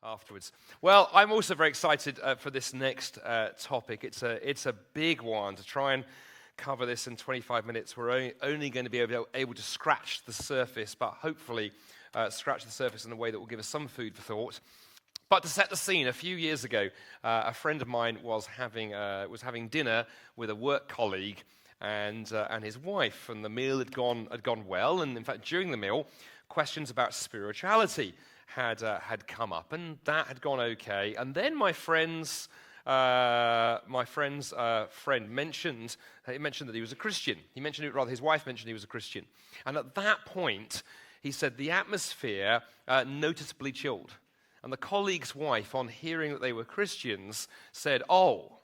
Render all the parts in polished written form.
afterwards. Well, I'm also very excited for this next topic. It's a big one. To try and cover this in 25 minutes, we're only going to be able to scratch the surface, but hopefully scratch the surface in a way that will give us some food for thought. But to set the scene, a few years ago, a friend of mine was having dinner with a work colleague and his wife, and the meal had gone well. And in fact, during the meal, questions about spirituality had come up, and that had gone okay. And then my friend's friend mentioned that he was a Christian. His wife mentioned he was a Christian. And at that point, he said the atmosphere noticeably chilled. And the colleague's wife, on hearing that they were Christians, said, Oh,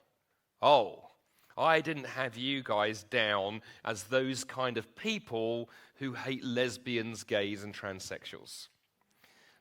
I didn't have you guys down as those kind of people who hate lesbians, gays, and transsexuals.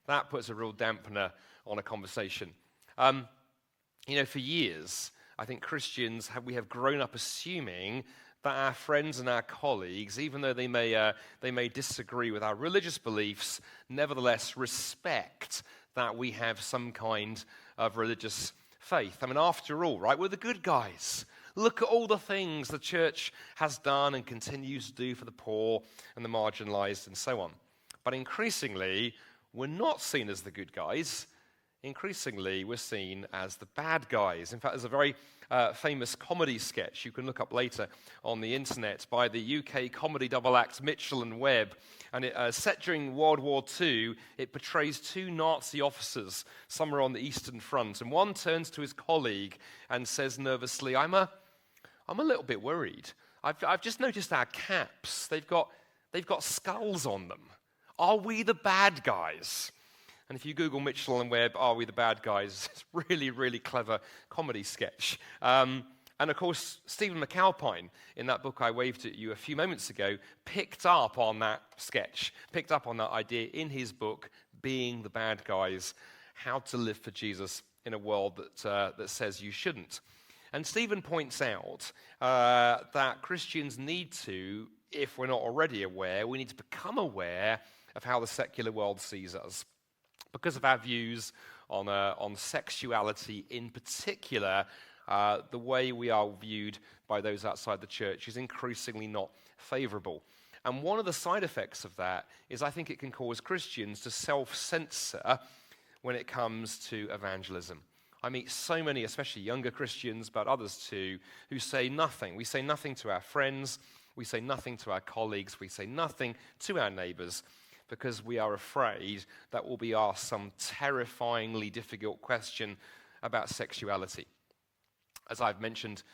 That puts a real dampener on a conversation. For years, I think Christians we have grown up assuming that our friends and our colleagues, even though they may disagree with our religious beliefs, nevertheless respect that we have some kind of religious faith. I mean, after all, right, we're the good guys. Look at all the things the church has done and continues to do for the poor and the marginalized and so on. But increasingly, we're not seen as the good guys. Increasingly, we're seen as the bad guys. In fact, there's a very famous comedy sketch you can look up later on the internet by the UK comedy double act Mitchell and Webb. And set during World War II, it portrays two Nazi officers somewhere on the Eastern Front. And one turns to his colleague and says nervously, I'm a little bit worried. I've just noticed our caps. They've got skulls on them. Are we the bad guys? And if you Google Mitchell and Webb, Are We the Bad Guys? It's a really, really clever comedy sketch. And of course, Stephen McAlpine, in that book I waved at you a few moments ago, picked up on that sketch, picked up on that idea in his book, Being the Bad Guys, How to Live for Jesus in a World that says you shouldn't. And Stephen points out that Christians need to, if we're not already aware, we need to become aware of how the secular world sees us, because of our views on sexuality in particular. The way we are viewed by those outside the church is increasingly not favorable. And one of the side effects of that is I think it can cause Christians to self-censor when it comes to evangelism. I meet so many, especially younger Christians, but others too, who say nothing. We say nothing to our friends. We say nothing to our colleagues. We say nothing to our neighbors, because we are afraid that we'll be asked some terrifyingly difficult question about sexuality. As I've mentioned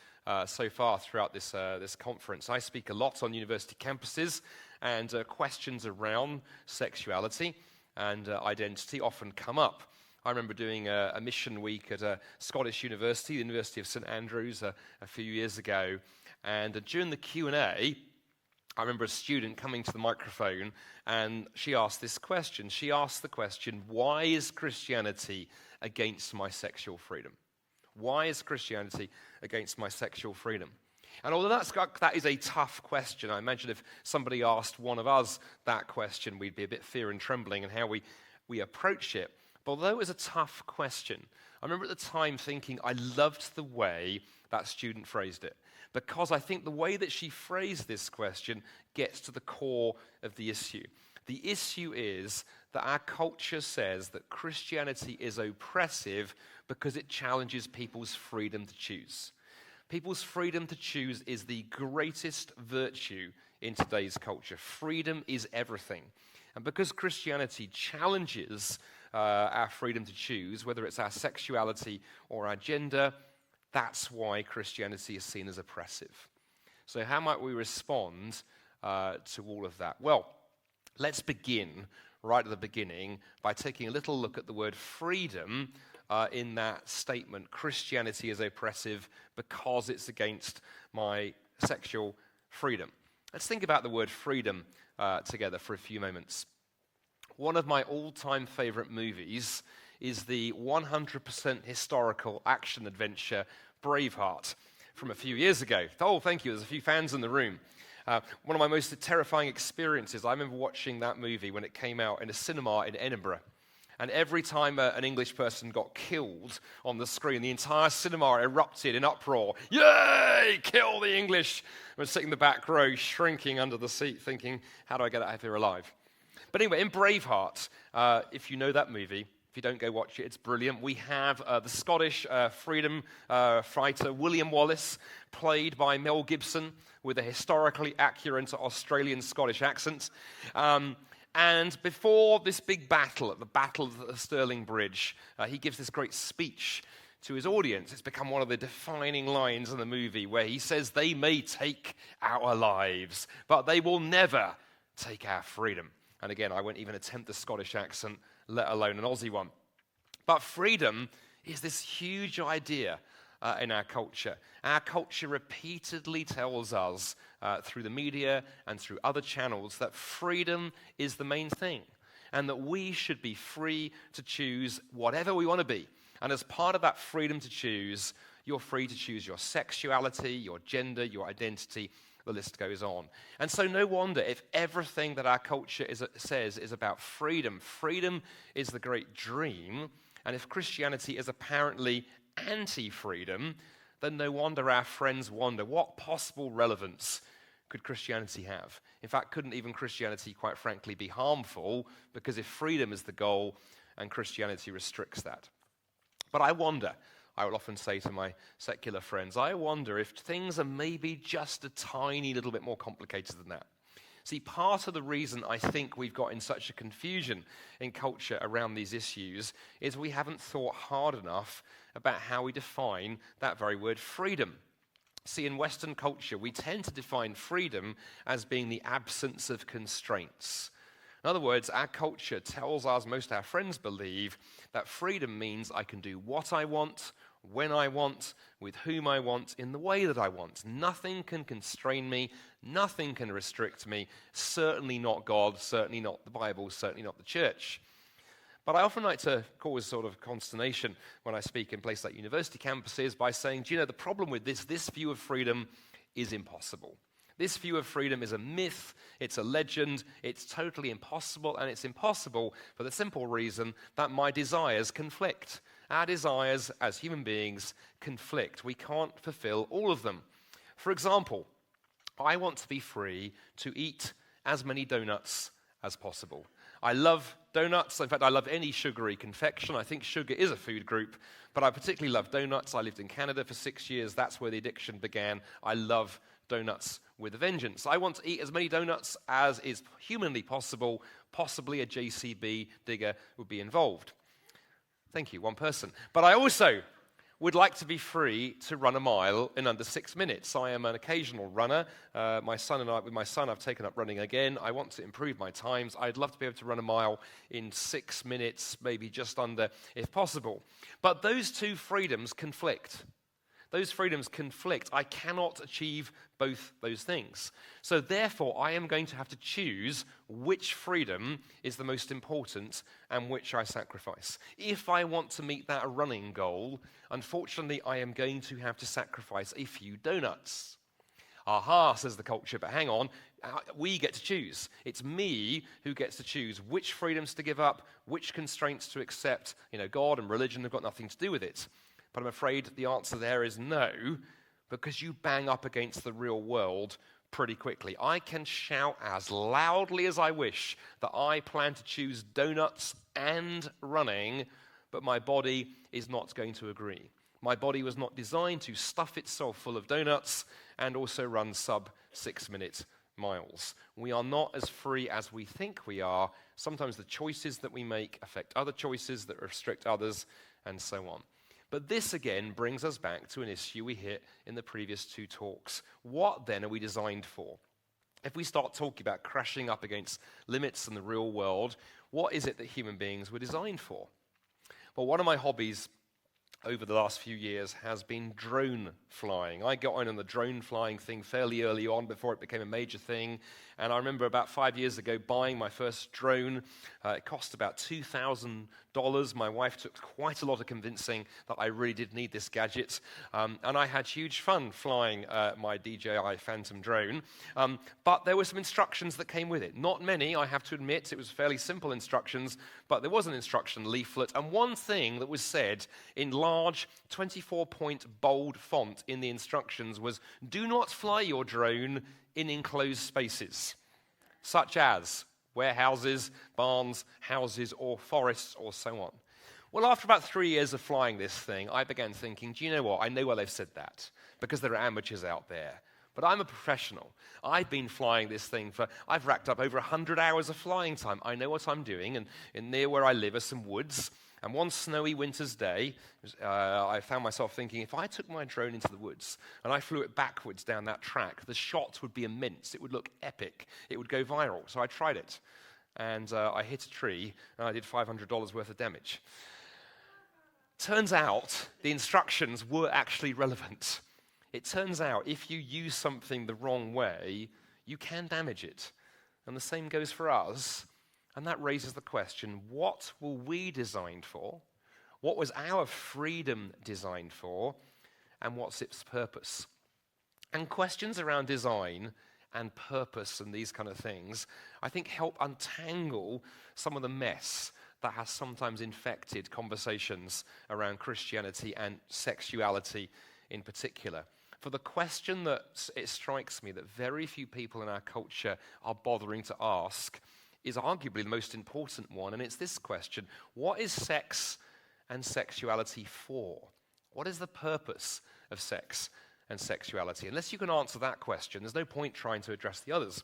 so far throughout this conference, I speak a lot on university campuses, and questions around sexuality and identity often come up. I remember doing a mission week at a Scottish university, the University of St Andrews, a few years ago, and during the Q&A, I remember a student coming to the microphone, and she asked this question. She asked the question, why is Christianity against my sexual freedom? Why is Christianity against my sexual freedom? And although that is a tough question, I imagine if somebody asked one of us that question, we'd be a bit fear and trembling in how we approach it. But although it was a tough question, I remember at the time thinking I loved the way that student phrased it, because I think the way that she phrased this question gets to the core of the issue. The issue is that our culture says that Christianity is oppressive because it challenges people's freedom to choose. People's freedom to choose is the greatest virtue in today's culture. Freedom is everything. And because Christianity challenges our freedom to choose, whether it's our sexuality or our gender, that's why Christianity is seen as oppressive. So how might we respond to all of that? Well, let's begin right at the beginning by taking a little look at the word freedom in that statement. Christianity is oppressive because it's against my sexual freedom. Let's think about the word freedom together for a few moments. One of my all-time favorite movies is the 100% historical action adventure Braveheart from a few years ago. Oh, thank you. There's a few fans in the room. One of my most terrifying experiences, I remember watching that movie when it came out in a cinema in Edinburgh. And every time an English person got killed on the screen, the entire cinema erupted in uproar. Yay! Kill the English! I was sitting in the back row, shrinking under the seat, thinking, how do I get out of here alive? But anyway, in Braveheart, if you know that movie, if you don't go watch it, it's brilliant. We have the Scottish freedom fighter William Wallace, played by Mel Gibson, with a historically accurate Australian-Scottish accent. And before this big battle, at the Battle of the Stirling Bridge, he gives this great speech to his audience. It's become one of the defining lines in the movie, where he says, they may take our lives, but they will never take our freedom. And again, I won't even attempt the Scottish accent, let alone an Aussie one. But freedom is this huge idea in our culture. Our culture repeatedly tells us through the media and through other channels that freedom is the main thing, and that we should be free to choose whatever we want to be. And as part of that freedom to choose, you're free to choose your sexuality, your gender, your identity. The list goes on. And so no wonder if everything that our culture says is about freedom. Freedom is the great dream. And if Christianity is apparently anti-freedom, then no wonder our friends wonder, what possible relevance could Christianity have? In fact, couldn't even Christianity, quite frankly, be harmful? Because if freedom is the goal and Christianity restricts that. But I wonder, I will often say to my secular friends, I wonder if things are maybe just a tiny little bit more complicated than that. See, part of the reason I think we've got in such a confusion in culture around these issues is we haven't thought hard enough about how we define that very word freedom. See, in Western culture, we tend to define freedom as being the absence of constraints. In other words, our culture tells us, most of our friends believe, that freedom means I can do what I want, when I want, with whom I want, in the way that I want. Nothing can constrain me, nothing can restrict me, certainly not God, certainly not the Bible, certainly not the church. But I often like to cause sort of consternation when I speak in places like university campuses by saying, do you know, the problem with this view of freedom is impossible. This view of freedom is a myth, it's a legend, it's totally impossible, and it's impossible for the simple reason that my desires conflict. Our desires as human beings conflict. We can't fulfill all of them. For example, I want to be free to eat as many donuts as possible. I love donuts. In fact, I love any sugary confection. I think sugar is a food group, but I particularly love donuts. I lived in Canada for 6 years. That's where the addiction began. I love donuts with a vengeance. I want to eat as many donuts as is humanly possible. Possibly a JCB digger would be involved. Thank you, one person. But I also would like to be free to run a mile in under 6 minutes. I am an occasional runner. With my son, I've taken up running again. I want to improve my times. I'd love to be able to run a mile in 6 minutes, maybe just under, if possible. But those two freedoms conflict. Those freedoms conflict. I cannot achieve both those things. So therefore, I am going to have to choose which freedom is the most important and which I sacrifice. If I want to meet that running goal, unfortunately, I am going to have to sacrifice a few donuts. Aha, says the culture, but hang on, we get to choose. It's me who gets to choose which freedoms to give up, which constraints to accept. God and religion have got nothing to do with it. But I'm afraid the answer there is no, because you bang up against the real world pretty quickly. I can shout as loudly as I wish that I plan to choose donuts and running, but my body is not going to agree. My body was not designed to stuff itself full of donuts and also run sub-6 minute miles. We are not as free as we think we are. Sometimes the choices that we make affect other choices that restrict others, and so on. But this again brings us back to an issue we hit in the previous two talks. What then are we designed for? If we start talking about crashing up against limits in the real world, what is it that human beings were designed for? Well, one of my hobbies over the last few years has been drone flying. I got on the drone flying thing fairly early on before it became a major thing, And I remember about 5 years ago buying my first drone. It cost about $2,000. My wife took quite a lot of convincing that I really did need this gadget. And I had huge fun flying my DJI Phantom drone. But there were some instructions that came with it. Not many, I have to admit. It was fairly simple instructions, but there was an instruction leaflet. And one thing that was said in large 24-point bold font in the instructions was, do not fly your drone in enclosed spaces, such as warehouses, barns, houses, or forests, or so on. Well, after about 3 years of flying this thing, I began thinking, do you know what? I know why they've said that, because there are amateurs out there. But I'm a professional. I've been flying this thing I've racked up over 100 hours of flying time. I know what I'm doing, and near where I live are some woods. And one snowy winter's day, I found myself thinking, if I took my drone into the woods and I flew it backwards down that track, the shot would be immense. It would look epic. It would go viral. So I tried it. And I hit a tree, and I did $500 worth of damage. Turns out the instructions were actually relevant. It turns out if you use something the wrong way, you can damage it. And the same goes for us. And that raises the question, what were we designed for? What was our freedom designed for? And what's its purpose? And questions around design and purpose and these kind of things, I think help untangle some of the mess that has sometimes infected conversations around Christianity and sexuality in particular. For the question that it strikes me that very few people in our culture are bothering to ask is arguably the most important one, and it's this question: what is sex and sexuality for? What is the purpose of sex and sexuality? Unless you can answer that question, there's no point trying to address the others.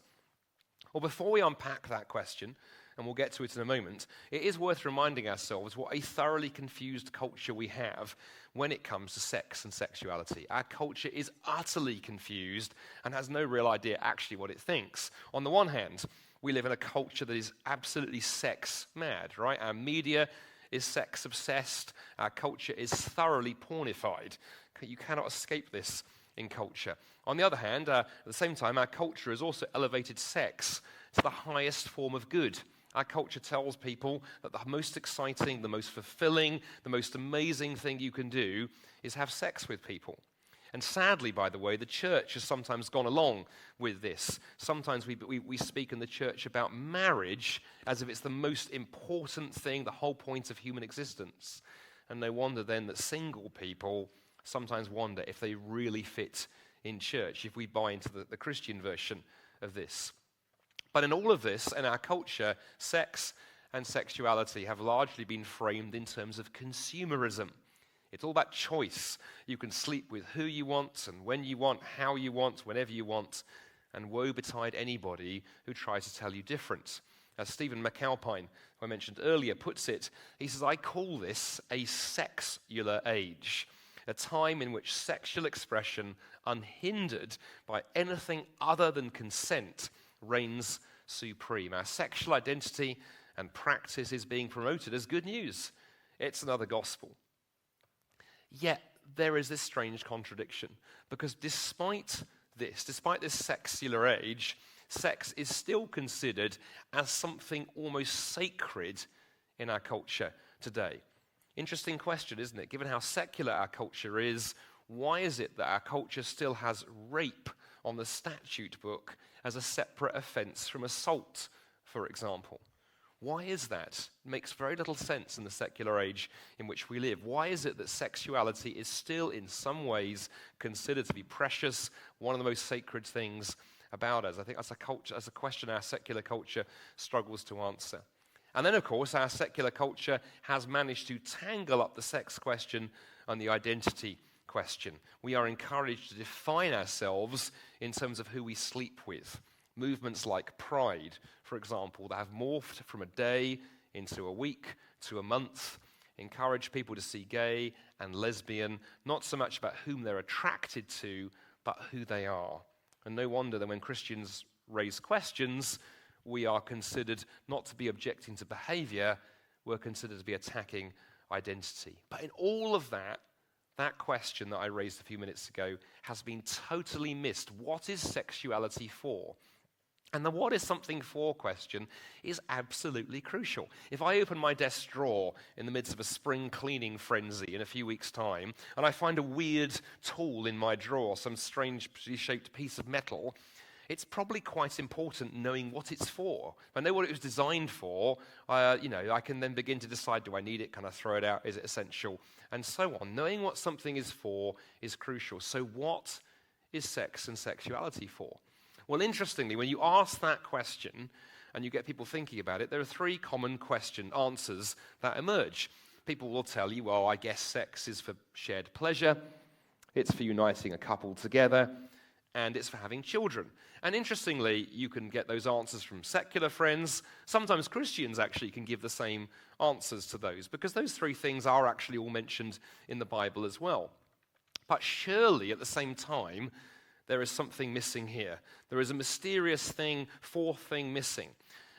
Well, before we unpack that question, and we'll get to it in a moment, it is worth reminding ourselves what a thoroughly confused culture we have when it comes to sex and sexuality. Our culture is utterly confused and has no real idea actually what it thinks. On the one hand, we live in a culture that is absolutely sex mad, right? Our media is sex obsessed. Our culture is thoroughly pornified. You cannot escape this in culture. On the other hand, at the same time, our culture has also elevated sex to the highest form of good. Our culture tells people that the most exciting, the most fulfilling, the most amazing thing you can do is have sex with people. And sadly, by the way, the church has sometimes gone along with this. Sometimes we speak in the church about marriage as if it's the most important thing, the whole point of human existence. And no wonder then that single people sometimes wonder if they really fit in church, if we buy into the Christian version of this. But in all of this, in our culture, sex and sexuality have largely been framed in terms of consumerism. It's all about choice. You can sleep with who you want and when you want, how you want, whenever you want, and woe betide anybody who tries to tell you different. As Stephen McAlpine, who I mentioned earlier, puts it, he says, I call this a sexular age, a time in which sexual expression, unhindered by anything other than consent, reigns supreme. Our sexual identity and practice is being promoted as good news. It's another gospel. Yet there is this strange contradiction, because despite this sexular age, sex is still considered as something almost sacred in our culture today. Interesting question, isn't it? Given how secular our culture is, why is it that our culture still has rape on the statute book as a separate offense from assault, for example? Why is that? It makes very little sense in the secular age in which we live. Why is it that sexuality is still in some ways considered to be precious, one of the most sacred things about us? I think that's a question our secular culture struggles to answer. And then, of course, our secular culture has managed to tangle up the sex question and the identity question. We are encouraged to define ourselves in terms of who we sleep with. Movements like Pride, for example, that have morphed from a day into a week to a month, encourage people to see gay and lesbian, not so much about whom they're attracted to, but who they are. And no wonder that when Christians raise questions, we are considered not to be objecting to behavior, we're considered to be attacking identity. But in all of that question that I raised a few minutes ago has been totally missed. What is sexuality for? And the what is something for question is absolutely crucial. If I open my desk drawer in the midst of a spring cleaning frenzy in a few weeks' time, and I find a weird tool in my drawer, some strangely shaped piece of metal, it's probably quite important knowing what it's for. If I know what it was designed for, I can then begin to decide, do I need it? Can I throw it out? Is it essential? And so on. Knowing what something is for is crucial. So what is sex and sexuality for? Well, interestingly, when you ask that question and you get people thinking about it, there are three common answers that emerge. People will tell you, well, I guess sex is for shared pleasure, it's for uniting a couple together, and it's for having children. And interestingly, you can get those answers from secular friends. Sometimes Christians actually can give the same answers to those, because those three things are actually all mentioned in the Bible as well. But surely, at the same time, there is something missing here. There is a mysterious thing, fourth thing missing.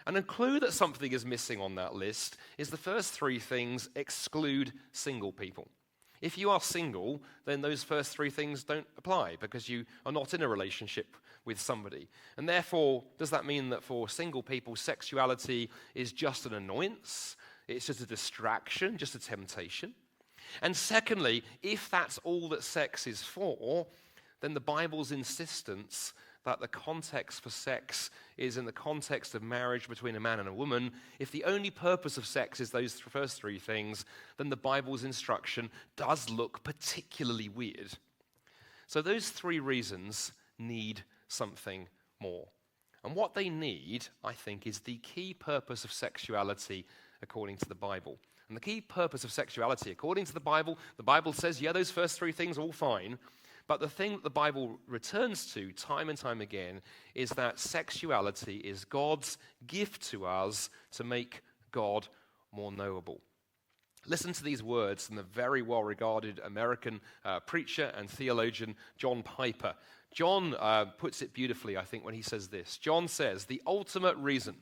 And a clue that something is missing on that list is the first three things exclude single people. If you are single, then those first three things don't apply because you are not in a relationship with somebody. And therefore, does that mean that for single people, sexuality is just an annoyance? It's just a distraction, just a temptation? And secondly, if that's all that sex is for, then the Bible's insistence that the context for sex is in the context of marriage between a man and a woman, if the only purpose of sex is those first three things, then the Bible's instruction does look particularly weird. So those three reasons need something more. And what they need, I think, is the key purpose of sexuality according to the Bible. And the key purpose of sexuality according to the Bible says, yeah, those first three things are all fine. But the thing that the Bible returns to time and time again is that sexuality is God's gift to us to make God more knowable. Listen to these words from the very well-regarded American preacher and theologian John Piper. John puts it beautifully, I think, when he says this. John says, the ultimate reason,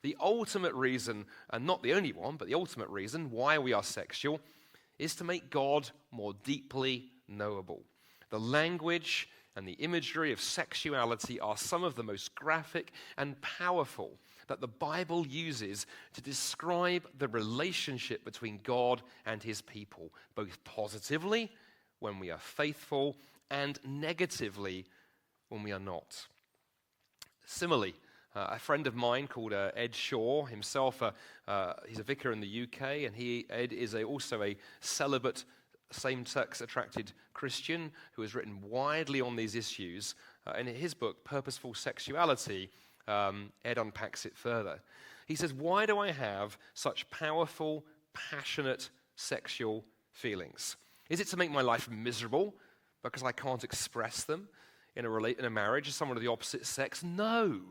and not the only one, but the ultimate reason why we are sexual is to make God more deeply knowable. The language and the imagery of sexuality are some of the most graphic and powerful that the Bible uses to describe the relationship between God and his people, both positively when we are faithful and negatively when we are not. Similarly, a friend of mine called Ed Shaw, himself, he's a vicar in the UK, and Ed is also a celibate same-sex attracted Christian who has written widely on these issues. In his book, Purposeful Sexuality, Ed unpacks it further. He says, why do I have such powerful, passionate sexual feelings? Is it to make my life miserable because I can't express them in a marriage with someone of the opposite sex? No.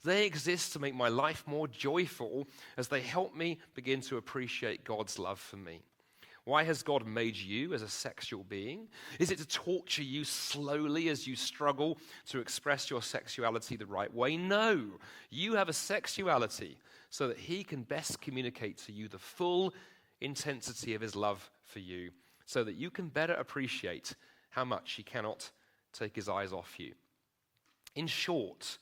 They exist to make my life more joyful as they help me begin to appreciate God's love for me. Why has God made you as a sexual being? Is it to torture you slowly as you struggle to express your sexuality the right way? No. You have a sexuality so that he can best communicate to you the full intensity of his love for you, so that you can better appreciate how much he cannot take his eyes off you. In short,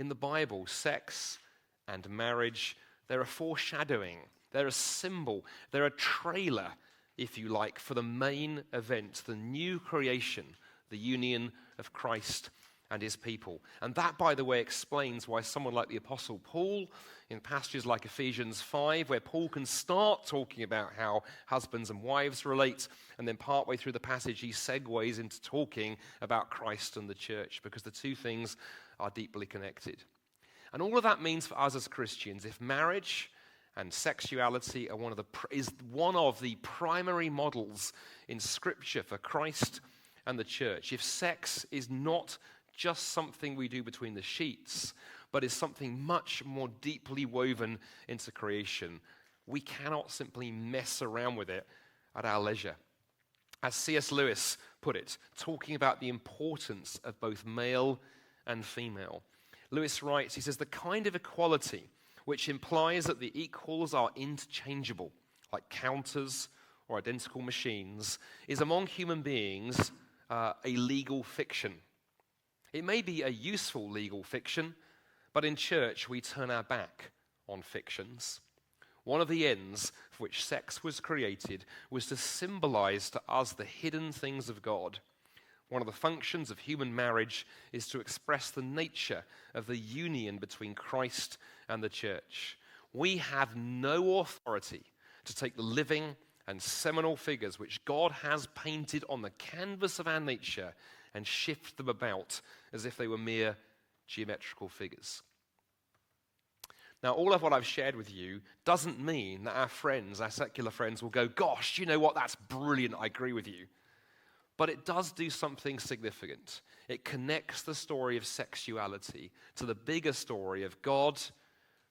in the Bible, sex and marriage, they're a foreshadowing, they're a symbol, they're a trailer, if you like, for the main event, the new creation, the union of Christ and his people. And that, by the way, explains why someone like the Apostle Paul, in passages like Ephesians 5, where Paul can start talking about how husbands and wives relate, and then partway through the passage he segues into talking about Christ and the church, because the two things are deeply connected. And all of that means for us as Christians, if marriage and sexuality are is one of the primary models in Scripture for Christ and the church, if sex is not just something we do between the sheets, but is something much more deeply woven into creation, we cannot simply mess around with it at our leisure. As C.S. Lewis put it, talking about the importance of both male and female, Lewis writes, he says, the kind of equality which implies that the equals are interchangeable, like counters or identical machines, is among human beings a legal fiction. It may be a useful legal fiction, But in church, we turn our back on fictions. One of the ends for which sex was created was to symbolize to us the hidden things of God. One of the functions of human marriage is to express the nature of the union between Christ and the church. We have no authority to take the living and seminal figures which God has painted on the canvas of our nature and shift them about as if they were mere geometrical figures. Now, all of what I've shared with you doesn't mean that our friends, our secular friends, will go, gosh, you know what, that's brilliant, I agree with you. But it does do something significant. It connects the story of sexuality to the bigger story of God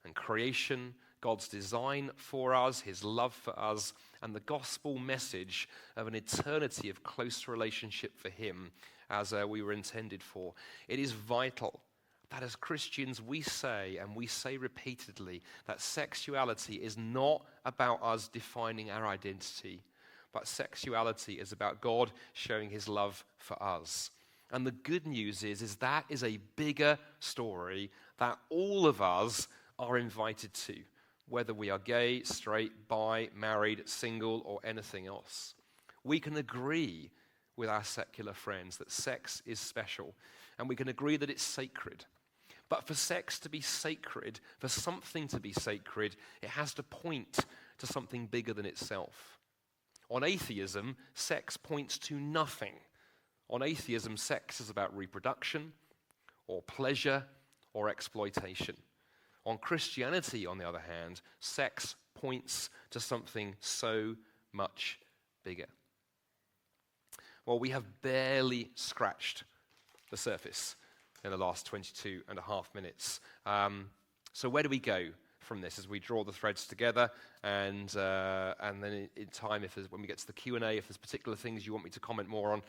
and creation, God's design for us, his love for us, and the gospel message of an eternity of close relationship for him as we were intended for. It is vital that as Christians we say, and we say repeatedly, that sexuality is not about us defining our identity, but sexuality is about God showing his love for us. And the good news is that is a bigger story that all of us are invited to, whether we are gay, straight, bi, married, single, or anything else. We can agree with our secular friends that sex is special, and we can agree that it's sacred. But for sex to be sacred, for something to be sacred, it has to point to something bigger than itself. On atheism, sex points to nothing. On atheism, sex is about reproduction, or pleasure, or exploitation. On Christianity, on the other hand, sex points to something so much bigger. Well, we have barely scratched the surface in the last 22 and a half minutes. So where do we go from this as we draw the threads together? And then in time, when we get to the Q&A, if there's particular things you want me to comment more on,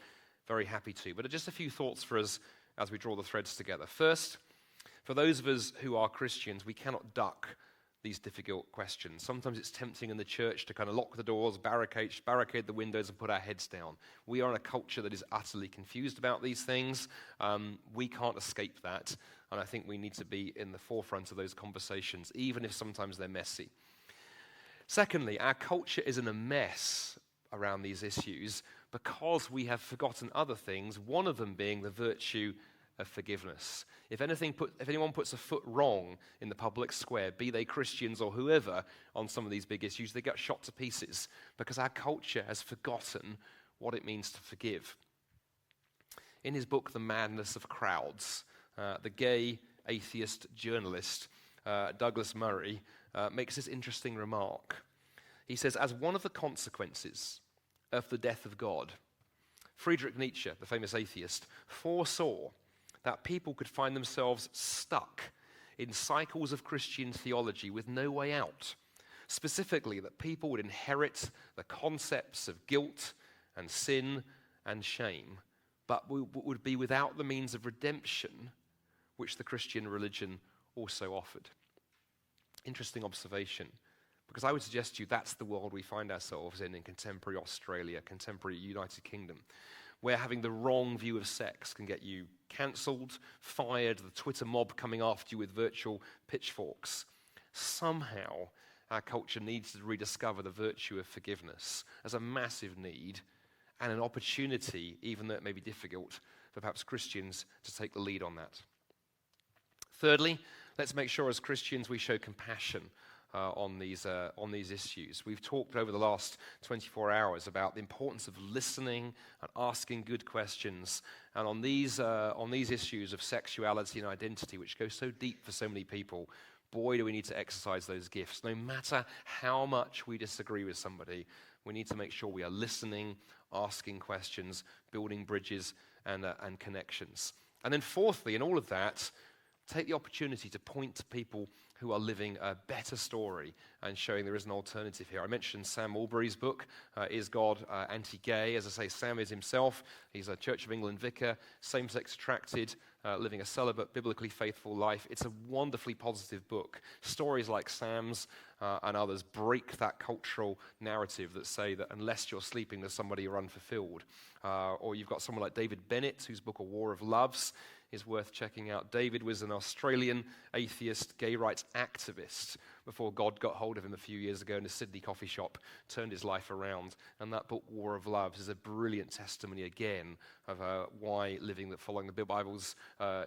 very happy to. But just a few thoughts for us as we draw the threads together. First, for those of us who are Christians, we cannot duck these difficult questions. Sometimes it's tempting in the church to kind of lock the doors, barricade the windows, and put our heads down. We are in a culture that is utterly confused about these things. We can't escape that, and I think we need to be in the forefront of those conversations, even if sometimes they're messy. Secondly, our culture is in a mess around these issues because we have forgotten other things, one of them being the virtue of forgiveness. If anyone puts a foot wrong in the public square, be they Christians or whoever, on some of these big issues, they get shot to pieces because our culture has forgotten what it means to forgive. In his book, The Madness of Crowds, the gay atheist journalist Douglas Murray makes this interesting remark. He says, as one of the consequences of the death of God, Friedrich Nietzsche, the famous atheist, foresaw that people could find themselves stuck in cycles of Christian theology with no way out. Specifically, that people would inherit the concepts of guilt and sin and shame, but would be without the means of redemption which the Christian religion also offered. Interesting observation, because I would suggest to you that's the world we find ourselves in contemporary Australia, contemporary United Kingdom, where having the wrong view of sex can get you cancelled, fired, the Twitter mob coming after you with virtual pitchforks. Somehow, our culture needs to rediscover the virtue of forgiveness as a massive need and an opportunity, even though it may be difficult, for perhaps Christians to take the lead on that. Thirdly, let's make sure as Christians we show compassion on these issues. We've talked over the last 24 hours about the importance of listening and asking good questions, and on these issues of sexuality and identity, which go so deep for so many people, boy, do we need to exercise those gifts. No matter how much we disagree with somebody, we need to make sure we are listening, asking questions, building bridges and connections. And then fourthly, in all of that, take the opportunity to point to people who are living a better story and showing there is an alternative here. I mentioned Sam Albury's book, Is God Anti-Gay? As I say, Sam is himself. He's a Church of England vicar, same-sex attracted, living a celibate, biblically faithful life. It's a wonderfully positive book. Stories like Sam's and others break that cultural narrative that say that unless you're sleeping with somebody, you're unfulfilled. Or you've got someone like David Bennett, whose book A War of Loves is worth checking out. David was an Australian atheist gay rights activist before God got hold of him a few years ago in a Sydney coffee shop, turned his life around. And that book, War of Loves, is a brilliant testimony again of why following the Bible's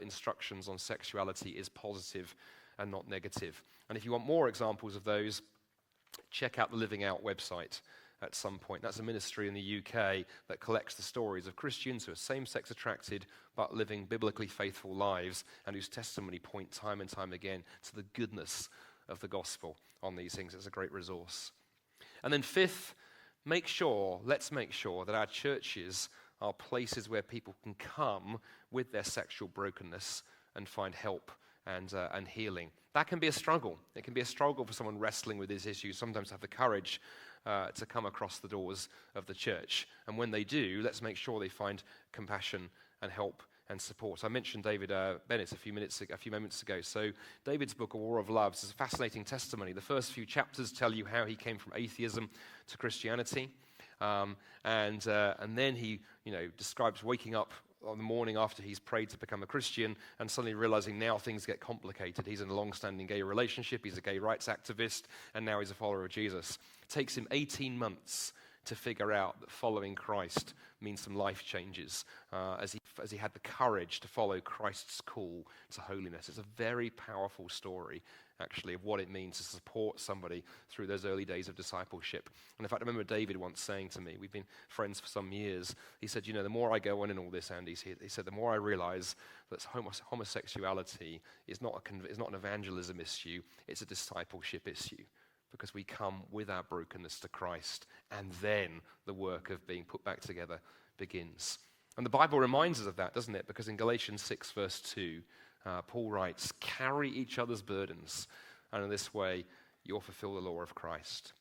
instructions on sexuality is positive and not negative. And if you want more examples of those, check out the Living Out website at some point. That's a ministry in the UK that collects the stories of Christians who are same-sex attracted but living biblically faithful lives and whose testimony point time and time again to the goodness of the gospel on these things. It's a great resource. And then fifth, let's make sure that our churches are places where people can come with their sexual brokenness and find help and healing. That can be a struggle. It can be a struggle for someone wrestling with these issues, sometimes have the courage to come across the doors of the church. And when they do, let's make sure they find compassion and help and support. I mentioned David Bennett a few moments ago. So David's book, A War of Loves, is a fascinating testimony. The first few chapters tell you how he came from atheism to Christianity. And then he describes waking up on the morning after he's prayed to become a Christian and suddenly realizing now things get complicated. He's in a long-standing gay relationship, he's a gay rights activist, and now he's a follower of Jesus. It takes him 18 months to figure out that following Christ means some life changes as he had the courage to follow Christ's call to holiness. It's a very powerful story, actually, of what it means to support somebody through those early days of discipleship. And in fact, I remember David once saying to me, we've been friends for some years, he said, the more I go on in all this, Andy, he said, the more I realize that homosexuality is not an evangelism issue, it's a discipleship issue. Because we come with our brokenness to Christ, and then the work of being put back together begins. And the Bible reminds us of that, doesn't it? Because in Galatians 6, verse 2, Paul writes, carry each other's burdens, and in this way you'll fulfill the law of Christ.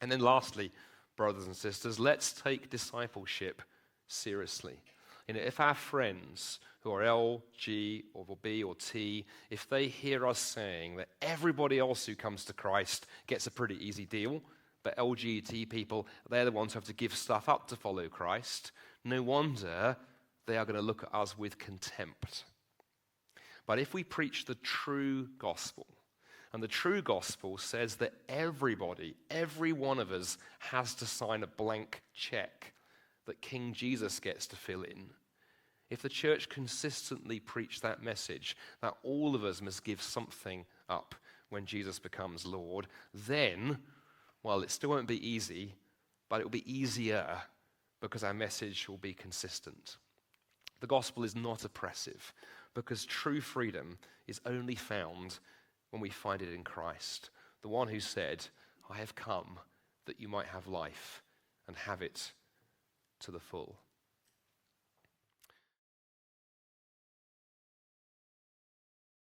And then lastly, brothers and sisters, let's take discipleship seriously. If our friends who are L, G, or B, or T, if they hear us saying that everybody else who comes to Christ gets a pretty easy deal, but LGBT people, they're the ones who have to give stuff up to follow Christ, no wonder they are going to look at us with contempt. But if we preach the true gospel, and the true gospel says that everybody, every one of us, has to sign a blank check that King Jesus gets to fill in. If the church consistently preached that message, that all of us must give something up when Jesus becomes Lord, then, well, it still won't be easy, but it will be easier because our message will be consistent. The gospel is not oppressive because true freedom is only found when we find it in Christ, the one who said, I have come that you might have life and have it to the full.